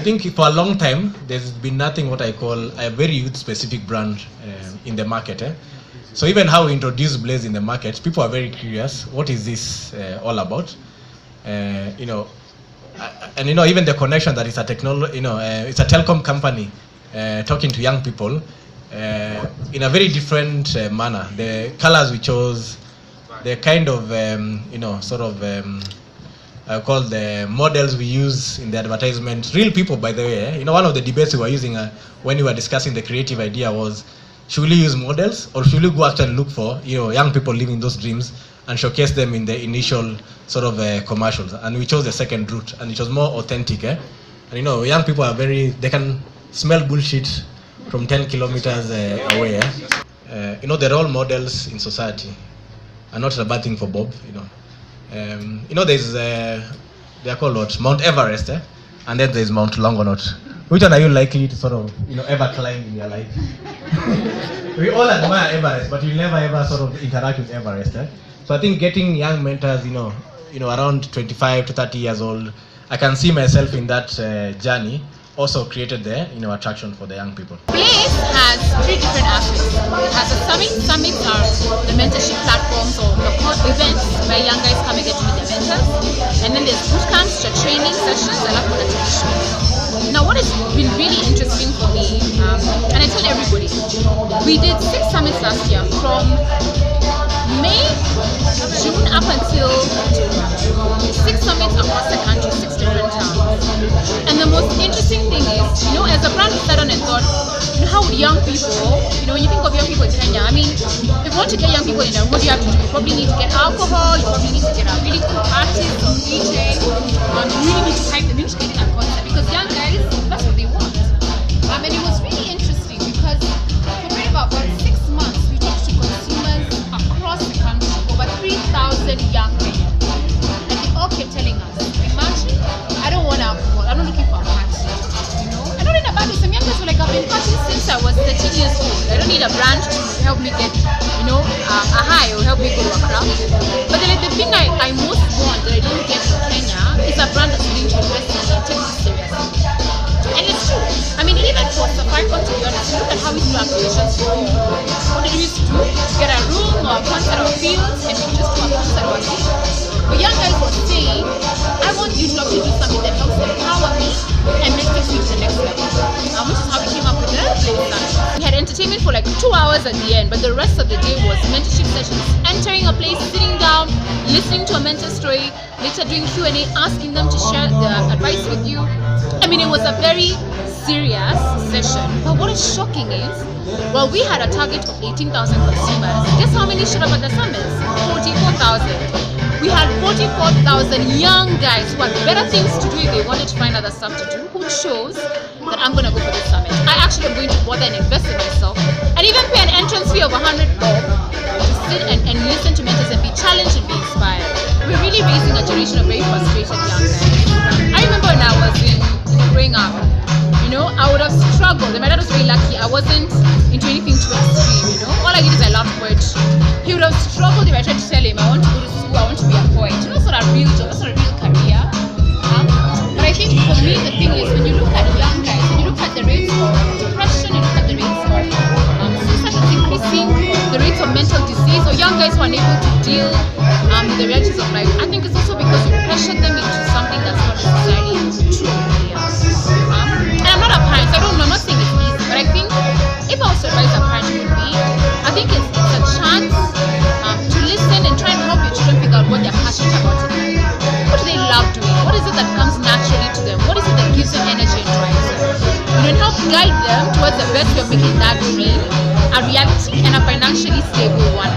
think for a long time, there's been nothing what I call a very youth-specific brand in the market. So even how we introduce Blaze in the market, people are very curious. What is this all about? And even the connection that it's a technology, it's a telecom company talking to young people in a very different manner. The colors we chose, the kind of I call the models we use in the advertisement, real people, by the way. One of the debates we were using when we were discussing the creative idea was, should we use models or should we go actually look for young people living those dreams and showcase them in the initial sort of commercials? And we chose the second route, and it was more authentic. And young people are they can smell bullshit from 10 kilometers away. The role models in society are not a bad thing for Bob. There's they're called what? Mount Everest, and then there's Mount Longonot. Which one are you likely to sort of ever climb in your life? We all admire Everest, but you never ever sort of interact with Everest. So I think getting young mentors, around 25 to 30 years old, I can see myself in that journey. Also created the attraction for the young people. Blaze has three different aspects. It has a summit. Summits are the mentorship platforms or the events where young guys come and get to meet their mentors. And then there's boot camps, which are training sessions that are for the traditional. Now, what has been really interesting for me, and I tell everybody, we did 6 summits last year from May, June up until October. 6 summits across the country, 6 different towns. And the most interesting thing is, as a brand, we sat on and thought, how would young people, when you think of young people in Kenya, I mean, if you want to get young people in there, what do you have to do? You probably need to get alcohol, you probably need to get a really cool artist or DJ, you really need to hype them into getting that concept, because young guys, that's what they want. And it was really interesting because for about 6 months, we talked to consumers across the country, over 3,000 young Kenyans, and they all kept telling us, imagine, I don't want alcohol, I'm not looking for a party, and not in a bad way. Some young guys were like, I've been partying since I was 13 years old, I don't need a brand to help me get, a high or help me go to a club. But then the thing I most want that I didn't get in Kenya is a brand that's willing to invest in and take this seriously. And it's true. I mean, even for Safaricom, to be honest, look at how we do activations for you. What did we used to do? Get a room or a concert or fields, and we just do a concert or a gig. But young guys were saying, I want you to actually do something that helps empower me and make this reach the next level. Which is how we came up with the Blaze Summit. We had entertainment for like 2 hours at the end, but the rest of the day was mentorship sessions. Entering a place, sitting down, listening to a mentor story, later doing Q&A, asking them to share their advice with you. I mean, it was a very serious session. But what is shocking is, well, we had a target of 18,000 consumers. Guess how many showed up at the summits? 44,000. We had 44,000 young guys who had better things to do if they wanted to find other stuff to do, who chose that I'm going to go for this summit. I actually am going to bother and invest in myself and even pay an entrance fee of 100 bob to sit and listen to mentors and be challenged and be inspired. We're really raising a generation of very frustrated young guys. I remember when I was growing up, I would have struggled. And my dad was very lucky. I wasn't into anything too extreme, All I did is I loved poetry. He would have struggled if I tried to tell him I want to go to school, I want to be a poet. It's not a real job, it's not a real career. But I think for me, the thing is, when you look at young guys, when you look at the rates of depression, you look at the rates of suicide is increasing, the rates of mental disease, or young guys who are unable to deal with the realities of life, I think it's also because you pressure them into something that's not necessarily true. And I'm not a parent, so I'm not saying it's easy, but I think if I was to advise a parent would be, I think it's a chance to listen and try and help your children figure out what they're passionate about in life. What do they love doing? What is it that comes naturally to them? What is it that gives them energy and drives them? And help guide them towards the best way of making that dream a reality and a financially stable one.